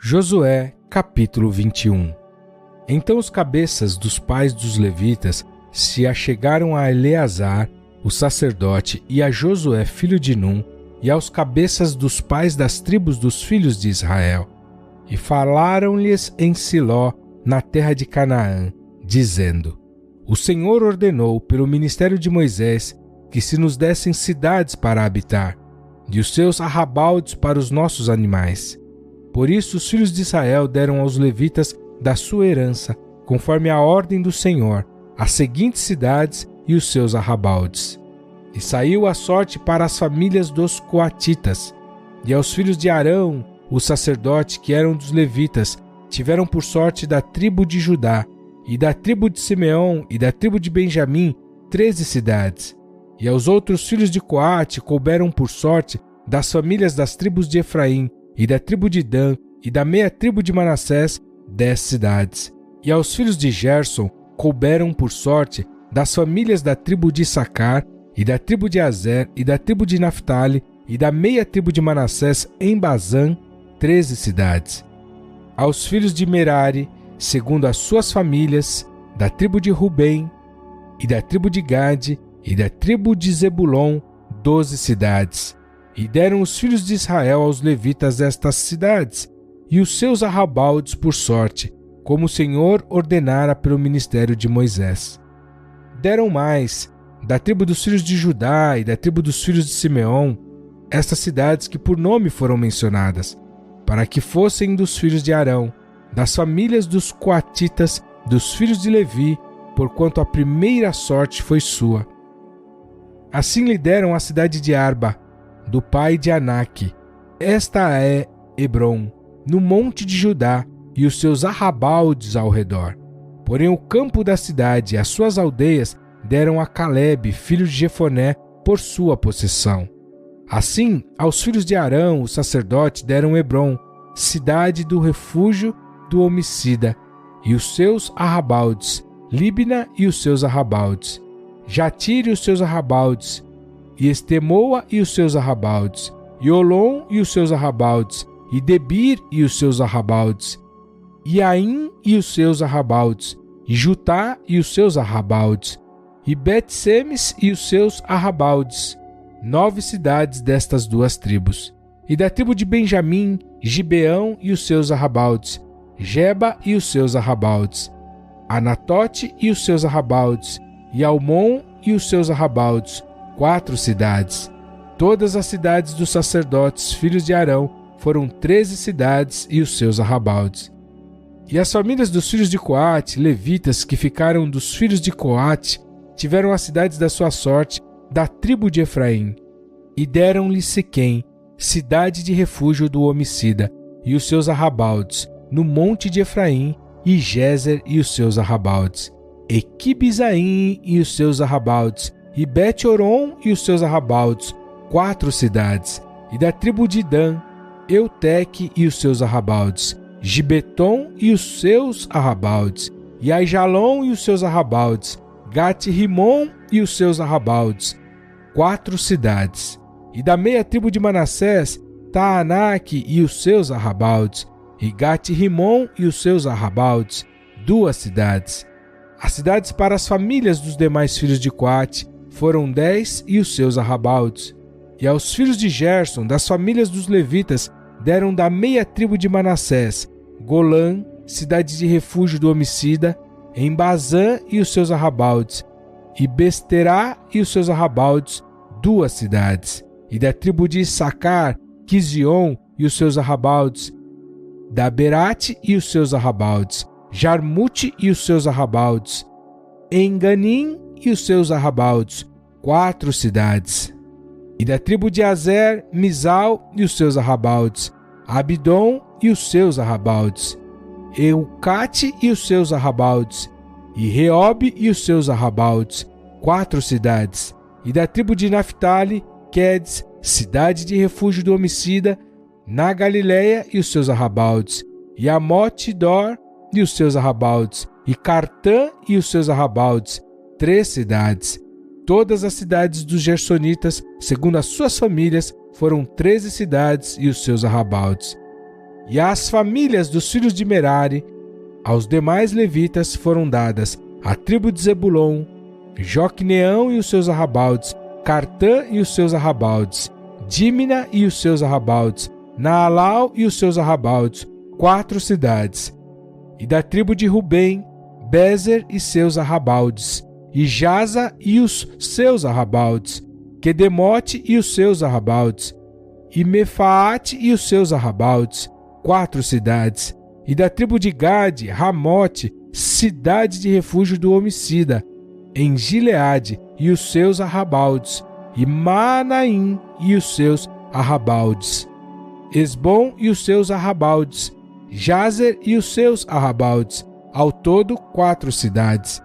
Josué, capítulo 21. Então os cabeças dos pais dos levitas se achegaram a Eleazar, o sacerdote, e a Josué, filho de Num, e aos cabeças dos pais das tribos dos filhos de Israel, e falaram-lhes em Siló, na terra de Canaã, dizendo: O Senhor ordenou pelo ministério de Moisés que se nos dessem cidades para habitar, e os seus arrabaldes para os nossos animais. Por isso os filhos de Israel deram aos levitas da sua herança, conforme a ordem do Senhor, as seguintes cidades e os seus arrabaldes. E saiu a sorte para as famílias dos coatitas, e aos filhos de Arão, o sacerdote, que eram dos levitas, tiveram por sorte da tribo de Judá, e da tribo de Simeão e da tribo de Benjamim, 13 cidades. E aos outros filhos de Coate couberam por sorte das famílias das tribos de Efraim, e da tribo de Dan, e da meia tribo de Manassés, 10 cidades. E aos filhos de Gerson couberam por sorte das famílias da tribo de Issacar, e da tribo de Azer, e da tribo de Naphtali, e da meia tribo de Manassés em Bazã, 13 cidades. Aos filhos de Merari, segundo as suas famílias, da tribo de Rubem, e da tribo de Gade, e da tribo de Zebulon, 12 cidades. E deram os filhos de Israel aos levitas estas cidades, e os seus arrabaldes por sorte, como o Senhor ordenara pelo ministério de Moisés. Deram mais, da tribo dos filhos de Judá e da tribo dos filhos de Simeão, estas cidades que por nome foram mencionadas, para que fossem dos filhos de Arão, das famílias dos coatitas, dos filhos de Levi, porquanto a primeira sorte foi sua. Assim lhe deram a cidade de Arba, do pai de Anak. Esta é Hebrom, no monte de Judá, e os seus arrabaldes ao redor. Porém o campo da cidade e as suas aldeias deram a Calebe, filho de Jefoné, por sua possessão. Assim, aos filhos de Arão, o sacerdote, deram Hebrom, cidade do refúgio do homicida, e os seus arrabaldes, Líbna e os seus arrabaldes, Jatir e os seus arrabaldes, e Estemoa e os seus arrabaldes, e Olom e os seus arrabaldes, e Debir e os seus arrabaldes, e Aim e os seus arrabaldes, e Jutá e os seus arrabaldes, e Bet-Semes e os seus arrabaldes, 9 cidades destas duas tribos. E da tribo de Benjamim, Gibeão e os seus arrabaldes, Geba e os seus arrabaldes, Anatote e os seus arrabaldes, e Almon e os seus arrabaldes, 4 cidades. Todas as cidades dos sacerdotes, filhos de Arão, foram 13 cidades e os seus arrabaldes. E as famílias dos filhos de Coate, levitas, que ficaram dos filhos de Coate, tiveram as cidades da sua sorte, da tribo de Efraim. E deram-lhe Siquém, cidade de refúgio do homicida, e os seus arrabaldes, no monte de Efraim, e Gézer e os seus arrabaldes, e Quibizaim e os seus arrabaldes, e Bet-Oron e os seus arrabaldes, 4 cidades. E da tribo de Dan, Euteque e os seus arrabaldes, Gibeton e os seus arrabaldes, e Aijalon e os seus arrabaldes, Gat-Rimon e os seus arrabaldes, 4 cidades. E da meia tribo de Manassés, Taanak e os seus arrabaldes, e Gat-Rimon e os seus arrabaldes, 2 cidades. As cidades para as famílias dos demais filhos de Coate foram 10 e os seus arrabaldes. E aos filhos de Gerson, das famílias dos levitas, deram da meia tribo de Manassés, Golã, cidade de refúgio do homicida, em Bazã e os seus arrabaldes, e Besterá e os seus arrabaldes, 2 cidades. E da tribo de Issacar, Quizion e os seus arrabaldes, Daberate e os seus arrabaldes, Jarmute e os seus arrabaldes, Enganim e os seus arrabaldes, 4 cidades. E da tribo de Azer, Misal e os seus arrabaldes, Abidom e os seus arrabaldes, Eucate e os seus arrabaldes, e Reobe e os seus arrabaldes, 4 cidades. E da tribo de Naphtali, Quedes, cidade de refúgio do homicida, na Galileia e os seus arrabaldes, e Amote-Dor e os seus arrabaldes, e Cartã e os seus arrabaldes, 3 cidades. Todas as cidades dos Gersonitas, segundo as suas famílias, foram 13 cidades e os seus arrabaldes. E às famílias dos filhos de Merari, aos demais levitas, foram dadas a tribo de Zebulon, Joquneão e os seus arrabaldes, Cartã e os seus arrabaldes, Dímina e os seus arrabaldes, Naalau e os seus arrabaldes, 4 cidades. E da tribo de Rubem, Bezer e seus arrabaldes, e Jaza e os seus arrabaldes, Quedemote e os seus arrabaldes, e Mefaate e os seus arrabaldes, 4 cidades. E da tribo de Gade, Ramote, cidade de refúgio do homicida, em Gileade e os seus arrabaldes, e Manaim e os seus arrabaldes, Esbom e os seus arrabaldes, Jazer e os seus arrabaldes, ao todo 4 cidades.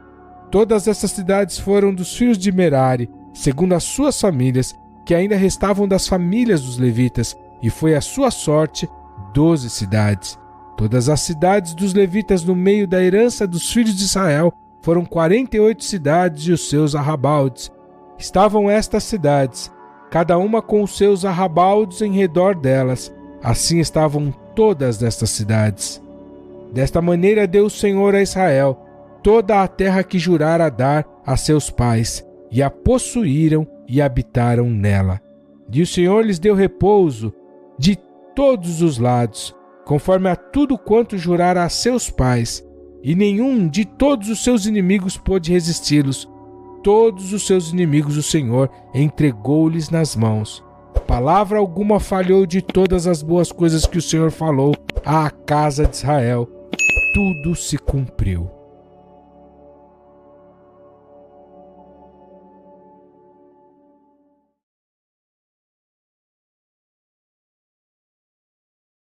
Todas essas cidades foram dos filhos de Merari, segundo as suas famílias, que ainda restavam das famílias dos levitas, e foi a sua sorte 12 cidades. Todas as cidades dos levitas no meio da herança dos filhos de Israel foram 48 cidades e os seus arrabaldes. Estavam estas cidades, cada uma com os seus arrabaldes em redor delas. Assim estavam todas estas cidades. Desta maneira deu o Senhor a Israel toda a terra que jurara dar a seus pais, e a possuíram e habitaram nela. E o Senhor lhes deu repouso de todos os lados, conforme a tudo quanto jurara a seus pais, e nenhum de todos os seus inimigos pôde resisti-los. Todos os seus inimigos o Senhor entregou-lhes nas mãos. Palavra alguma falhou de todas as boas coisas que o Senhor falou à casa de Israel. Tudo se cumpriu.